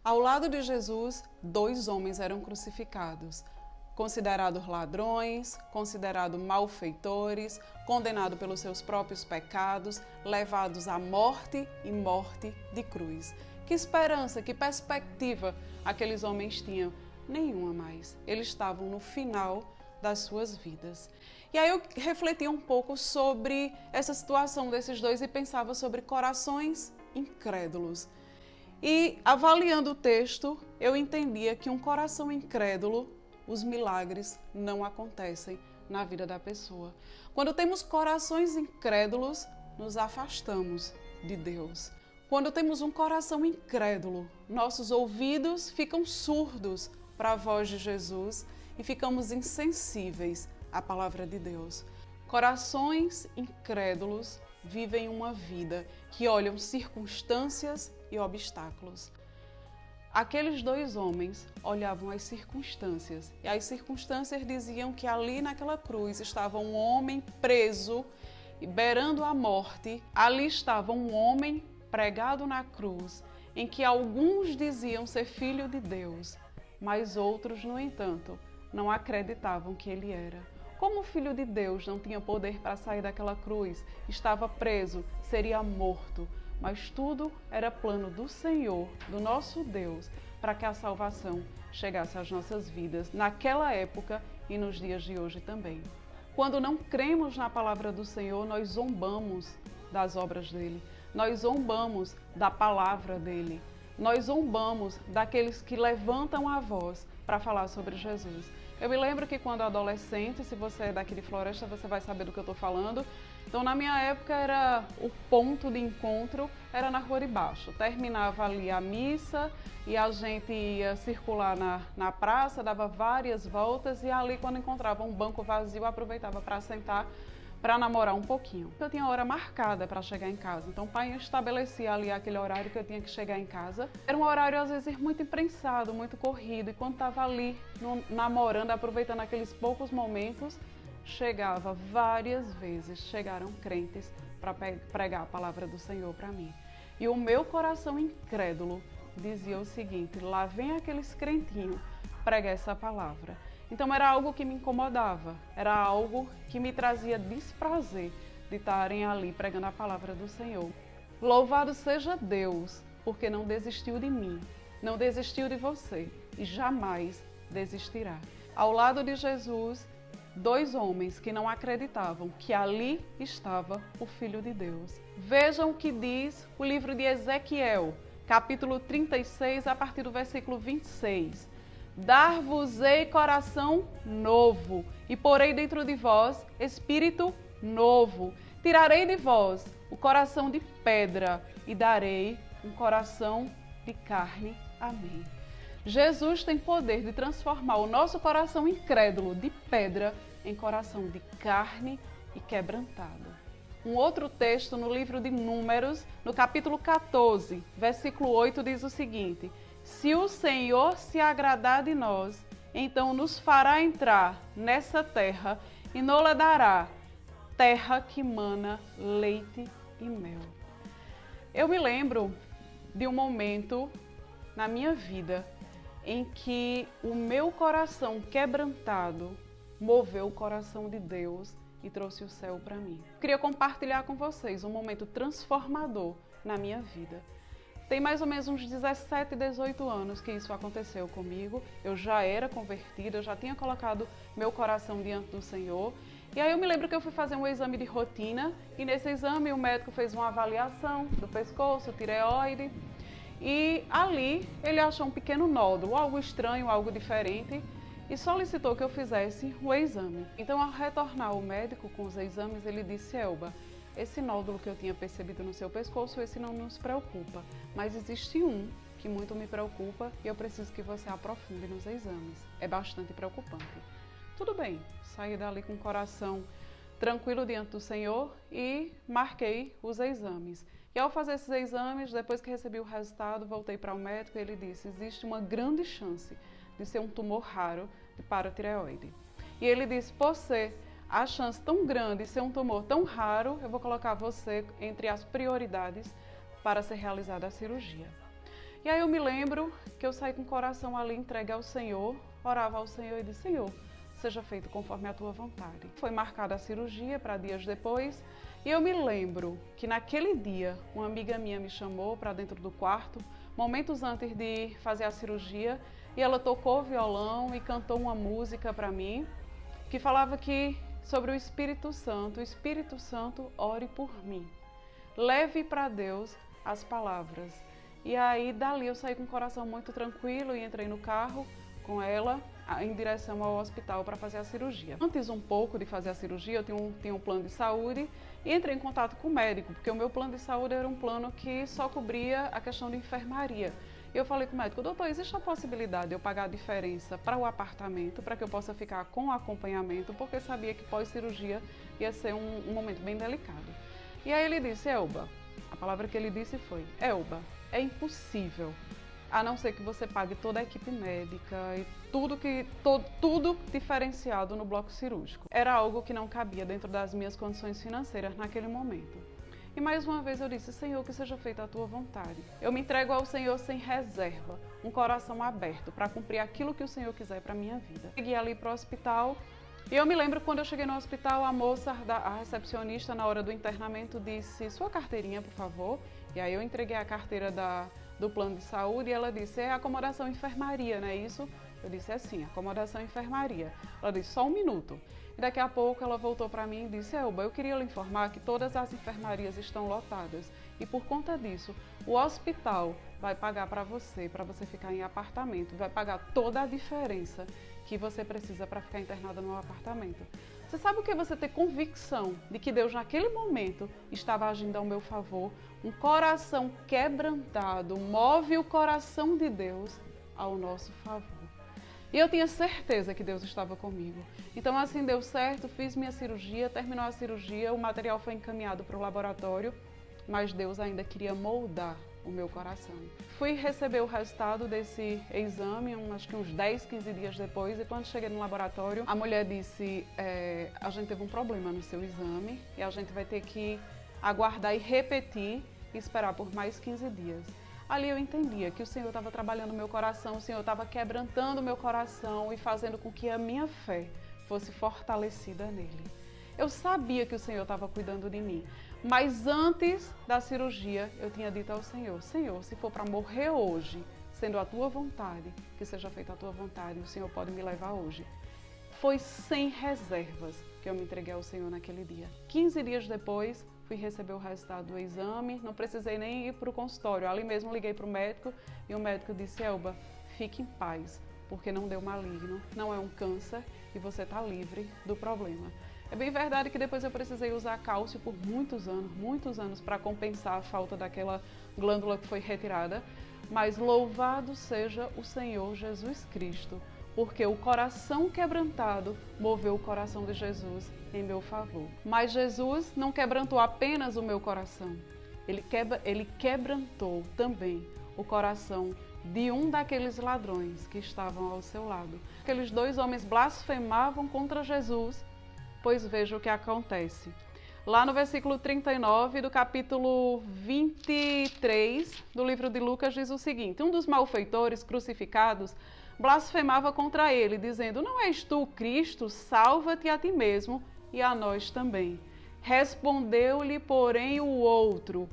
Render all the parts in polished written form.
Ao lado de Jesus, 2 homens eram crucificados, considerados ladrões, considerados malfeitores, condenados pelos seus próprios pecados, levados à morte e morte de cruz. Que esperança, que perspectiva aqueles homens tinham? Nenhuma mais. Eles estavam no final das suas vidas. E aí eu refletia um pouco sobre essa situação desses dois e pensava sobre corações incrédulos. E avaliando o texto, eu entendia que um coração incrédulo, os milagres não acontecem na vida da pessoa. Quando temos corações incrédulos, nos afastamos de Deus. Quando temos um coração incrédulo, nossos ouvidos ficam surdos para a voz de Jesus e ficamos insensíveis à palavra de Deus. Corações incrédulos vivem uma vida que olham circunstâncias e obstáculos. Aqueles 2 homens olhavam as circunstâncias e as circunstâncias diziam que ali naquela cruz estava um homem preso e beirando a morte. Ali estava um homem pregado na cruz em que alguns diziam ser filho de Deus, mas outros, no entanto, não acreditavam que ele era. Como o Filho de Deus não tinha poder para sair daquela cruz, estava preso, seria morto, mas tudo era plano do Senhor, do nosso Deus, para que a salvação chegasse às nossas vidas, naquela época e nos dias de hoje também. Quando não cremos na palavra do Senhor, nós zombamos das obras dele, nós zombamos da palavra dele, nós zombamos daqueles que levantam a voz para falar sobre Jesus. Eu me lembro que quando adolescente, se você é daqui de Floresta, você vai saber do que eu estou falando. Então, na minha época, era o ponto de encontro, era na Rua de Baixo. Terminava ali a missa e a gente ia circular na praça, dava várias voltas e ali, quando encontrava um banco vazio, aproveitava para sentar, para namorar um pouquinho. Eu tinha hora marcada para chegar em casa, então o pai estabelecia ali aquele horário que eu tinha que chegar em casa. Era um horário, às vezes, muito imprensado, muito corrido, e quando estava ali namorando, aproveitando aqueles poucos momentos, chegava várias vezes, chegaram crentes para pregar a palavra do Senhor para mim. E o meu coração incrédulo dizia o seguinte: lá vem aqueles crentinhos pregar essa palavra. Então era algo que me incomodava, era algo que me trazia desprazer de estarem ali pregando a palavra do Senhor. Louvado seja Deus, porque não desistiu de mim, não desistiu de você e jamais desistirá. Ao lado de Jesus, 2 homens que não acreditavam que ali estava o Filho de Deus. Vejam o que diz o livro de Ezequiel, capítulo 36, a partir do versículo 26. Dar-vos-ei coração novo, e porei dentro de vós espírito novo. Tirarei de vós o coração de pedra, e darei um coração de carne. Amém. Jesus tem poder de transformar o nosso coração incrédulo de pedra em coração de carne e quebrantado. Um outro texto no livro de Números, no capítulo 14, versículo 8, diz o seguinte: se o Senhor se agradar de nós, então nos fará entrar nessa terra e nos dará terra que mana leite e mel. Eu me lembro de um momento na minha vida em que o meu coração quebrantado moveu o coração de Deus e trouxe o céu para mim. Queria compartilhar com vocês um momento transformador na minha vida. Tem mais ou menos uns 17, 18 anos que isso aconteceu comigo. Eu já era convertida, eu já tinha colocado meu coração diante do Senhor. E aí eu me lembro que eu fui fazer um exame de rotina e nesse exame o médico fez uma avaliação do pescoço, tireoide. E ali ele achou um pequeno nódulo, algo estranho, algo diferente, e solicitou que eu fizesse o exame. Então, ao retornar ao médico com os exames, ele disse: Elba, esse nódulo que eu tinha percebido no seu pescoço, esse não nos preocupa, mas existe um que muito me preocupa e eu preciso que você aprofunde nos exames. É bastante preocupante. Tudo bem, saí dali com o coração tranquilo diante do Senhor e marquei os exames. E ao fazer esses exames, depois que recebi o resultado, voltei para o médico e ele disse: existe uma grande chance de ser um tumor raro de paratireoide. E ele disse: por ser a chance tão grande de ser um tumor tão raro, eu vou colocar você entre as prioridades para ser realizada a cirurgia. E aí eu me lembro que eu saí com o coração ali entregue ao Senhor, orava ao Senhor e disse: Senhor, seja feito conforme a tua vontade. Foi marcada a cirurgia para dias depois e eu me lembro que naquele dia uma amiga minha me chamou para dentro do quarto, momentos antes de fazer a cirurgia, e ela tocou violão e cantou uma música para mim que falava sobre o Espírito Santo, ore por mim. Leve para Deus as palavras. E aí, dali, eu saí com o coração muito tranquilo e entrei no carro com ela em direção ao hospital para fazer a cirurgia. Antes um pouco de fazer a cirurgia, eu tinha um plano de saúde e entrei em contato com o médico, porque o meu plano de saúde era um plano que só cobria a questão de enfermaria. E eu falei com o médico: doutor, existe a possibilidade de eu pagar a diferença para o apartamento, para que eu possa ficar com acompanhamento, porque sabia que pós-cirurgia ia ser um momento bem delicado. E aí ele disse: Elba, a palavra que ele disse foi: Elba, é impossível, a não ser que você pague toda a equipe médica e tudo diferenciado no bloco cirúrgico. Era algo que não cabia dentro das minhas condições financeiras naquele momento. E mais uma vez eu disse: Senhor, que seja feita a tua vontade. Eu me entrego ao Senhor sem reserva, um coração aberto para cumprir aquilo que o Senhor quiser para a minha vida. Cheguei ali para o hospital e eu me lembro quando eu cheguei no hospital, a moça, a recepcionista, na hora do internamento, disse: sua carteirinha, por favor. E aí eu entreguei a carteira do plano de saúde e ela disse: é acomodação enfermaria, não é isso? Eu disse: é sim, acomodação enfermaria. Ela disse: só um minuto. E daqui a pouco ela voltou para mim e disse: Elba, eu queria lhe informar que todas as enfermarias estão lotadas e por conta disso o hospital vai pagar para você ficar em apartamento, vai pagar toda a diferença que você precisa para ficar internada no apartamento. Você sabe o que é você ter convicção de que Deus naquele momento estava agindo ao meu favor? Um coração quebrantado move o coração de Deus ao nosso favor. E eu tinha certeza que Deus estava comigo. Então assim deu certo, fiz minha cirurgia, terminou a cirurgia, o material foi encaminhado para o laboratório, mas Deus ainda queria moldar o meu coração. Fui receber o resultado desse exame, acho que uns 10, 15 dias depois, e quando cheguei no laboratório, a mulher disse: a gente teve um problema no seu exame e a gente vai ter que aguardar e repetir e esperar por mais 15 dias. Ali eu entendia que o Senhor estava trabalhando o meu coração, o Senhor estava quebrantando o meu coração e fazendo com que a minha fé fosse fortalecida nele. Eu sabia que o Senhor estava cuidando de mim, mas antes da cirurgia eu tinha dito ao Senhor: Senhor, se for para morrer hoje, sendo a tua vontade, que seja feita a tua vontade, o Senhor pode me levar hoje. Foi sem reservas que eu me entreguei ao Senhor naquele dia. 15 dias depois, fui receber o resultado do exame, não precisei nem ir para o consultório. Ali mesmo liguei para o médico e o médico disse: Elba, fique em paz, porque não deu maligno, não é um câncer e você está livre do problema. É bem verdade que depois eu precisei usar cálcio por muitos anos para compensar a falta daquela glândula que foi retirada, mas louvado seja o Senhor Jesus Cristo, porque o coração quebrantado moveu o coração de Jesus em meu favor. Mas Jesus não quebrantou apenas o meu coração, ele quebrantou também o coração de um daqueles ladrões que estavam ao seu lado. Aqueles dois homens blasfemavam contra Jesus, pois veja o que acontece. Lá no versículo 39 do capítulo 23 do livro de Lucas diz o seguinte: um dos malfeitores crucificados blasfemava contra ele, dizendo: não és tu o Cristo? Salva-te a ti mesmo e a nós também. Respondeu-lhe, porém, o outro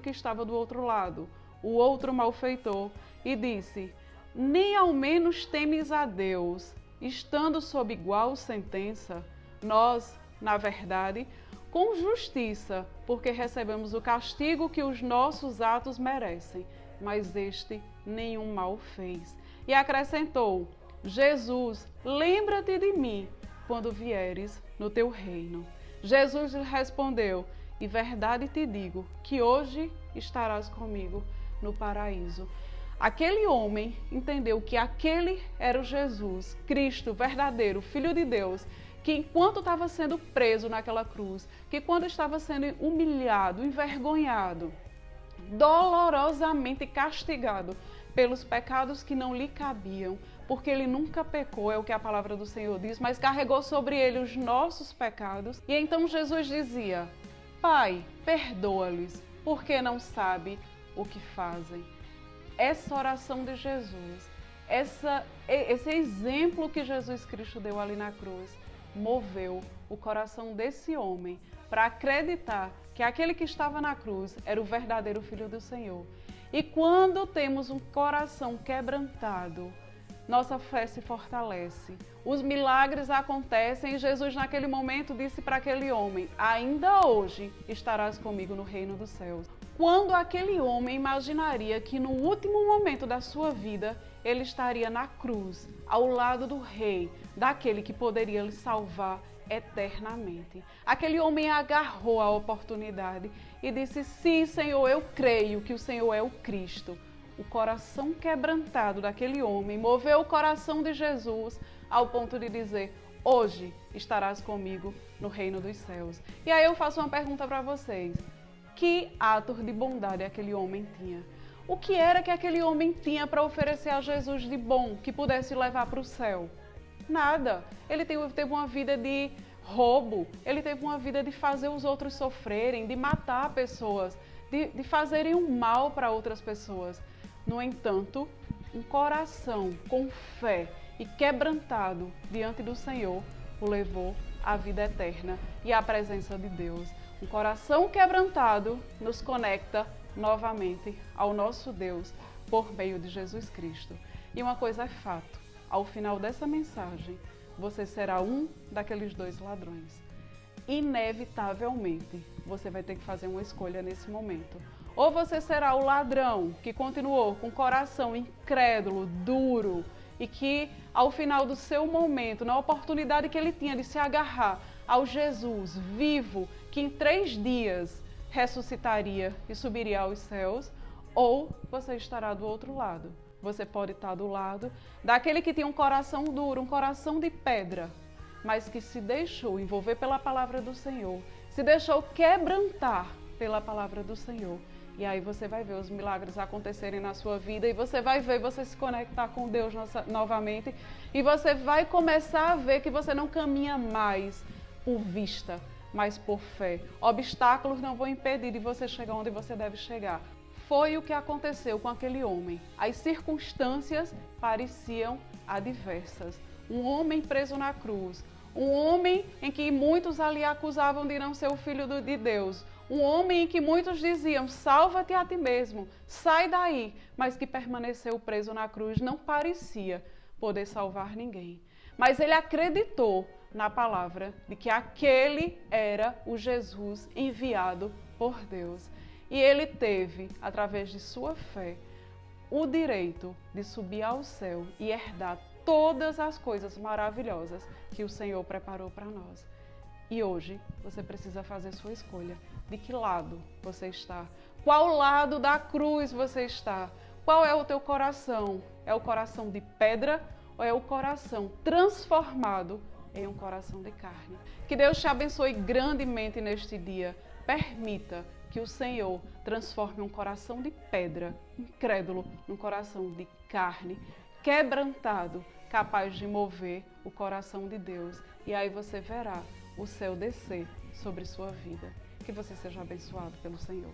que estava do outro lado, o outro malfeitor, e disse: nem ao menos temes a Deus, estando sob igual sentença? Nós, na verdade, com justiça, porque recebemos o castigo que os nossos atos merecem, mas este nenhum mal fez. E acrescentou: Jesus, lembra-te de mim quando vieres no teu reino. Jesus lhe respondeu: em verdade te digo que hoje estarás comigo no paraíso. Aquele homem entendeu que aquele era o Jesus, Cristo verdadeiro, Filho de Deus, que enquanto estava sendo preso naquela cruz, que quando estava sendo humilhado, envergonhado, dolorosamente castigado pelos pecados que não lhe cabiam, porque ele nunca pecou, é o que a palavra do Senhor diz, mas carregou sobre ele os nossos pecados. E então Jesus dizia: Pai, perdoa-lhes, porque não sabem o que fazem. essa oração de Jesus, esse exemplo que Jesus Cristo deu ali na cruz, moveu o coração desse homem para acreditar que aquele que estava na cruz era o verdadeiro Filho do Senhor. E quando temos um coração quebrantado, nossa fé se fortalece. Os milagres acontecem e Jesus naquele momento disse para aquele homem: ainda hoje estarás comigo no reino dos céus. Quando aquele homem imaginaria que no último momento da sua vida ele estaria na cruz, ao lado do rei, daquele que poderia lhe salvar eternamente. Aquele homem agarrou a oportunidade e disse: sim, Senhor, eu creio que o Senhor é o Cristo. O coração quebrantado daquele homem moveu o coração de Jesus ao ponto de dizer: hoje estarás comigo no reino dos céus. E aí eu faço uma pergunta para vocês: que atos de bondade aquele homem tinha? O que era que aquele homem tinha para oferecer a Jesus de bom que pudesse levar para o céu? Nada. Ele teve uma vida de roubo, ele teve uma vida de fazer os outros sofrerem, de matar pessoas, de fazerem um mal para outras pessoas. No entanto, um coração com fé e quebrantado diante do Senhor o levou à vida eterna e à presença de Deus. Um coração quebrantado nos conecta novamente ao nosso Deus por meio de Jesus Cristo. E uma coisa é fato: ao final dessa mensagem, você será um daqueles dois ladrões. Inevitavelmente, você vai ter que fazer uma escolha nesse momento. Ou você será o ladrão que continuou com o coração incrédulo, duro, e que ao final do seu momento, na oportunidade que ele tinha de se agarrar ao Jesus vivo, que em 3 dias ressuscitaria e subiria aos céus, ou você estará do outro lado. Você pode estar do lado daquele que tinha um coração duro, um coração de pedra, mas que se deixou envolver pela palavra do Senhor, se deixou quebrantar pela palavra do Senhor. E aí você vai ver os milagres acontecerem na sua vida e você vai ver você se conectar com Deus novamente e você vai começar a ver que você não caminha mais por vista, mas por fé. Obstáculos não vão impedir de você chegar onde você deve chegar. Foi o que aconteceu com aquele homem. As circunstâncias pareciam adversas. Um homem preso na cruz, um homem em que muitos ali acusavam de não ser o Filho de Deus, um homem em que muitos diziam: salva-te a ti mesmo, sai daí, mas que permaneceu preso na cruz, não parecia poder salvar ninguém. Mas ele acreditou na palavra de que aquele era o Jesus enviado por Deus. E ele teve, através de sua fé, o direito de subir ao céu e herdar todas as coisas maravilhosas que o Senhor preparou para nós. E hoje você precisa fazer sua escolha. De que lado você está? Qual lado da cruz você está? Qual é o teu coração? É o coração de pedra ou é o coração transformado em um coração de carne? Que Deus te abençoe grandemente neste dia. Permita que o Senhor transforme um coração de pedra, incrédulo, num coração de carne, quebrantado, capaz de mover o coração de Deus. E aí você verá o céu descer sobre sua vida. Que você seja abençoado pelo Senhor.